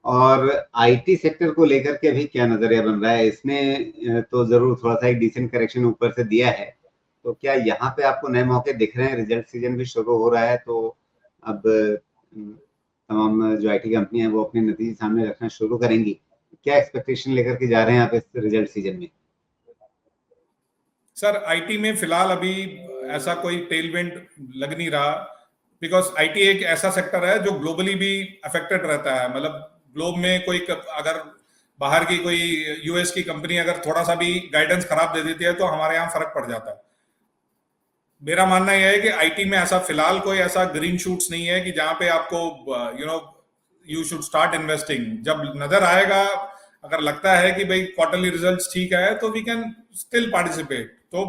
और IT sector को लेकर के अभी क्या नजरिया बन रहा है? इसने तो जरूर थोड़ा सा एक डिसेंट करेक्शन ऊपर से दिया है, तो क्या यहाँ पे आपको नए मौके दिख रहे हैं? रिजल्ट सीजन भी शुरू हो रहा है, तो अब तमाम जो आईटी कंपनी है वो अपने नतीजे सामने रखना शुरू करेंगी। क्या एक्सपेक्टेशन लेकर के जा रहे हैं आप इस रिजल्ट सीजन में? सर आईटी में फिलहाल अभी ऐसा कोई टेलविंड लग नहीं रहा, बिकॉज आईटी एक ऐसा सेक्टर है जो ग्लोबली भी अफेक्टेड रहता है। मतलब ग्लोब में कोई अगर बाहर की कोई यूएस की कंपनी अगर थोड़ा सा भी गाइडेंस खराब दे देती है तो हमारे यहाँ फर्क पड़ जाता है। मेरा मानना यह है कि आईटी में ऐसा फिलहाल कोई ऐसा ग्रीन शूट्स नहीं है कि जहां पे आपको यू शुड स्टार्ट इन्वेस्टिंग। जब नजर आएगा, अगर लगता है कि भाई क्वार्टरली रिजल्ट्स ठीक है तो वी कैन स्टिल पार्टिसिपेट। तो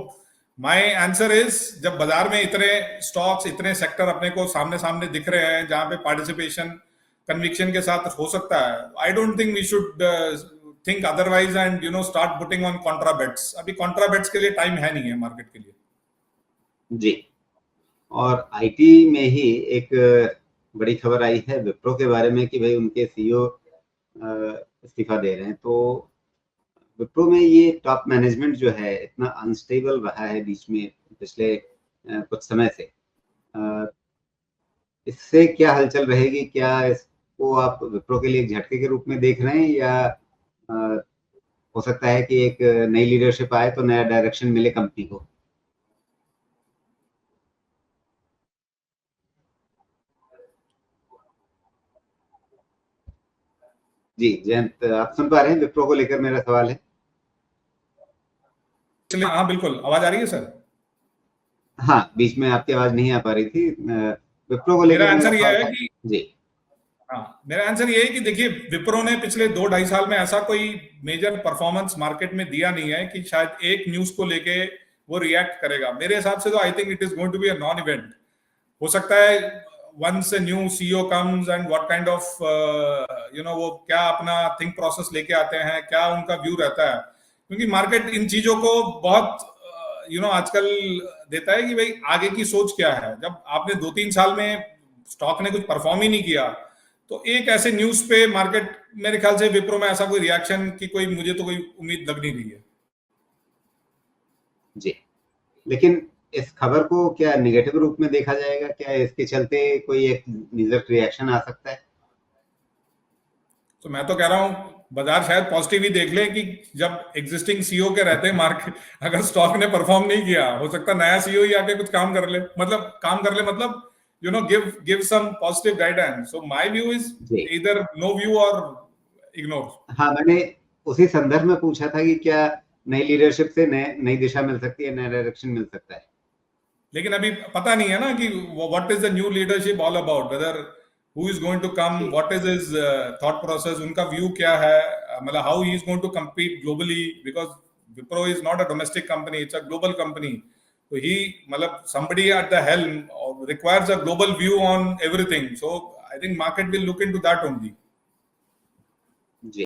माय आंसर इज, जब बाजार में इतने स्टॉक्स इतने सेक्टर अपने को सामने सामने दिख रहे हैं जहां पे पार्टिसिपेशन कन्विक्शन के साथ हो सकता है, I don't think we should think otherwise and start putting on contra bets. अभी कॉन्ट्रा बेट्स के लिए टाइम है नहीं है मार्केट के लिए। जी, और आईटी में ही एक बड़ी खबर आई है विप्रो के बारे में कि भाई उनके सीईओ इस्तीफा दे रहे हैं। तो विप्रो में ये टॉप मैनेजमेंट जो है इतना अनस्टेबल रहा है बीच में पिछले कुछ समय से, इससे क्या हलचल रहेगी? क्या इसको आप विप्रो के लिए एक झटके के रूप में देख रहे हैं, या हो सकता है कि एक नई लीडरशिप आए तो नया डायरेक्शन मिले कंपनी को? जी जयंत, आप सुन पा रहे हैं? विप्रो को लेकर मेरा सवाल है। हाँ बिल्कुल, आवाज आ रही है सर? हाँ, बीच में आपकी आवाज नहीं आ पा रही थी। विप्रो को मेरा लेकर मेरा आंसर यह सवाल है था। कि जी हाँ, मेरा आंसर ये है कि देखिए, विप्रो ने पिछले 2-2.5 साल में ऐसा कोई मेजर परफॉर्मेंस मार्केट में दिया नहीं है कि शायद एक न्यूज को लेके वो रिएक्ट करेगा। मेरे हिसाब से तो I think it is going to be a non event. हो सकता है once a new CEO comes and what kind of वो क्या अपना थिंक प्रोसेस लेके आते हैं, क्या उनका व्यू रहता है, क्योंकि मार्केट इन चीजों को बहुत आजकल देता है कि भाई आगे की सोच क्या है। जब आपने 2-3 साल में स्टॉक ने कुछ परफॉर्म ही नहीं किया तो एक ऐसे न्यूज पे मार्केट, मेरे ख्याल से विप्रो में ऐसा कोई रिएक्शन की कोई मुझे तो कोई उम्मीद लग नहीं रही है। जी, लेकिन इस खबर को क्या निगेटिव रूप में देखा जाएगा? क्या इसके चलते कोई एक निजक रिएक्शन आ सकता है? तो मैं तो कह रहा हूं बाजार शायद पॉजिटिव ही देख ले कि जब एग्जिस्टिंग सीईओ के रहते मार्केट अगर स्टॉक ने परफॉर्म नहीं किया, हो सकता है नया सीईओ ही आके कुछ काम कर ले, मतलब give some positive guidance. So my view is ji either no view or ignore. हाँ, मैंने उसी संदर्भ में पूछा था कि क्या नई लीडरशिप से नई दिशा मिल सकती है, नया डायरेक्शन मिल सकता है। लेकिन अभी पता नहीं है ना कि what is the new leadership all about, whether who is going to come, जी what is his thought process, उनका व्यू क्या है, मतलब how he is going to compete globally, because Wipro is not a domestic company, it's a global company. So he, मतलब somebody at the helm requires a global view on everything. So I think market will look into that only.